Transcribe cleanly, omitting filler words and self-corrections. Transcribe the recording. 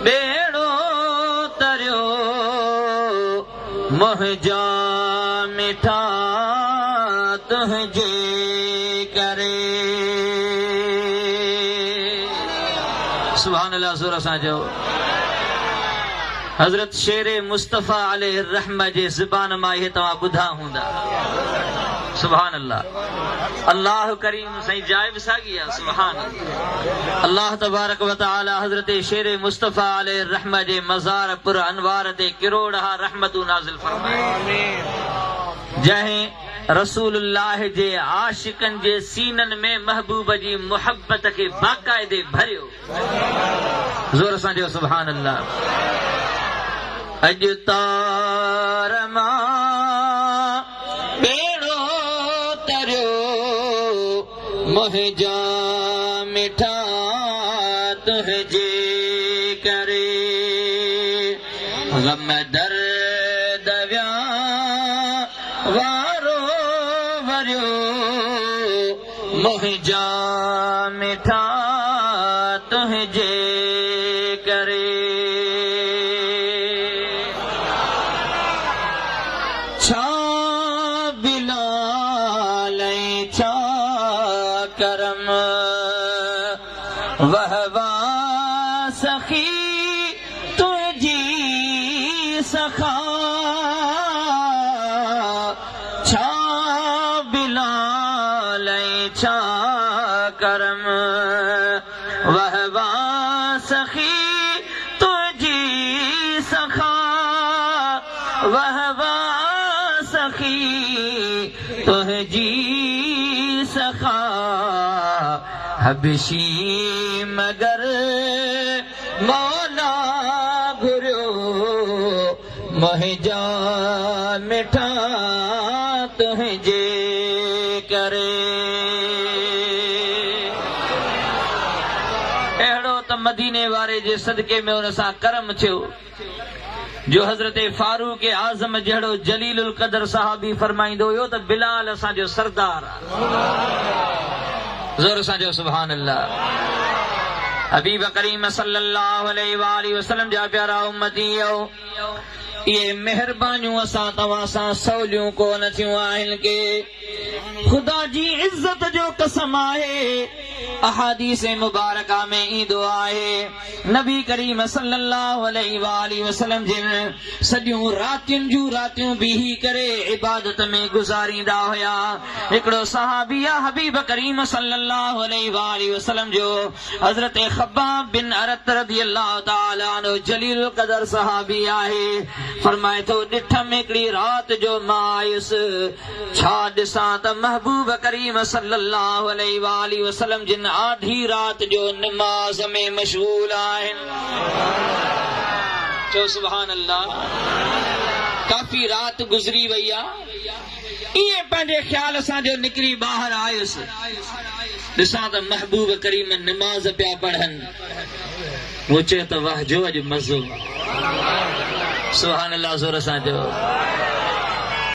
ॿेड़ो तरियो منھنجا मिठा तुंहिंजे करे सुभान अल्लाह ज़ोर सां चओ हज़रत शेर मुस्तफ़ा अलैहि रहमत जे ज़बान मां इहे तव्हां ॿुधा हूंदा सुभान अल्लाह अल्लाह करीम सही जाइब सागी है सुभान अल्लाह तबारक व तआला हजरत शेर मुस्तफ़ा अलैहि रहमत जे मज़ार पुर अनवार ते किरोड़ा रहमतू नाज़िल फरमाए आमीन जहे रसूलुल्लाह जे आशिकन जे सीनन में महबूब जी मोहब्बत के बाकायदे भरियो जोर सां जो सुभान अल्लाह अज तार ॿेड़ो तरियो منھنجا मिठा तुंहिंजे करे गम दर्द वारो वरियो منھنجا मिठा तुंहिंजे करे करम वहवा सखी तुझी सखा छा बिलाल छा करम वहवा सखी तुझी सखा वहवा सखी तुझी सखा हबशी मगर मौला घुरियो منھنجا मिठा तुंहिंजे करे अहिड़ो त मदीने वारे जे सदके में उन सां करम थियो जो हजरत फारूक आज़म जहिड़ो जलीलुल क़दर सहाबी फरमाईंदो हुयो त बिलाल असांजो सरदार ज़ोर सां जो सुभान अल्लाह हबीब करीम सल्लल्लाहु अलैहि वसल्लम जा प्यारा उम्मतीयो ये मेहरबानियूं असां तव्हां सां सवलियूं कोन थियूं आहिनि के खुदा जी इज्जत जो कसम आहे अहादीस मुबारका में ईंदो आहे नबी करीम सल्लल्लाहु अलैहि वसल्लम जिन सॼियूं रातियुनि जूं रातियूं बीही करे इबादत में गुज़ारींदा हुया हिकिड़ो सहाबी आहे हबीब करीम सल्लल्लाहु अलैहि वसल्लम जो हज़रत खब्बाब बिन अरत रज़ियल्लाहु ताला अन्हु जलीलुल क़दर सहाबी आहे फरमाए थो ॾिठम हिकिड़ी रात जो मां आयुसि छा ॾिसां त महबूब करीम सल्लल्लाहु अलैहि वसल्लम जिन आधी रात जो नमाज में मशगूल आहिनि चो सुभान अल्लाह काफ़ी रात गुज़री वई आहे इएं पंहिंजे ख़्याल सां जो निकिरी ॿाहिरि आयुसि ॾिसां त महबूब करीम नमाज़ पिया पढ़नि वो चयो त वाह जो अॼु मज़ो सुभान अल्लाह ज़ोर सां चयो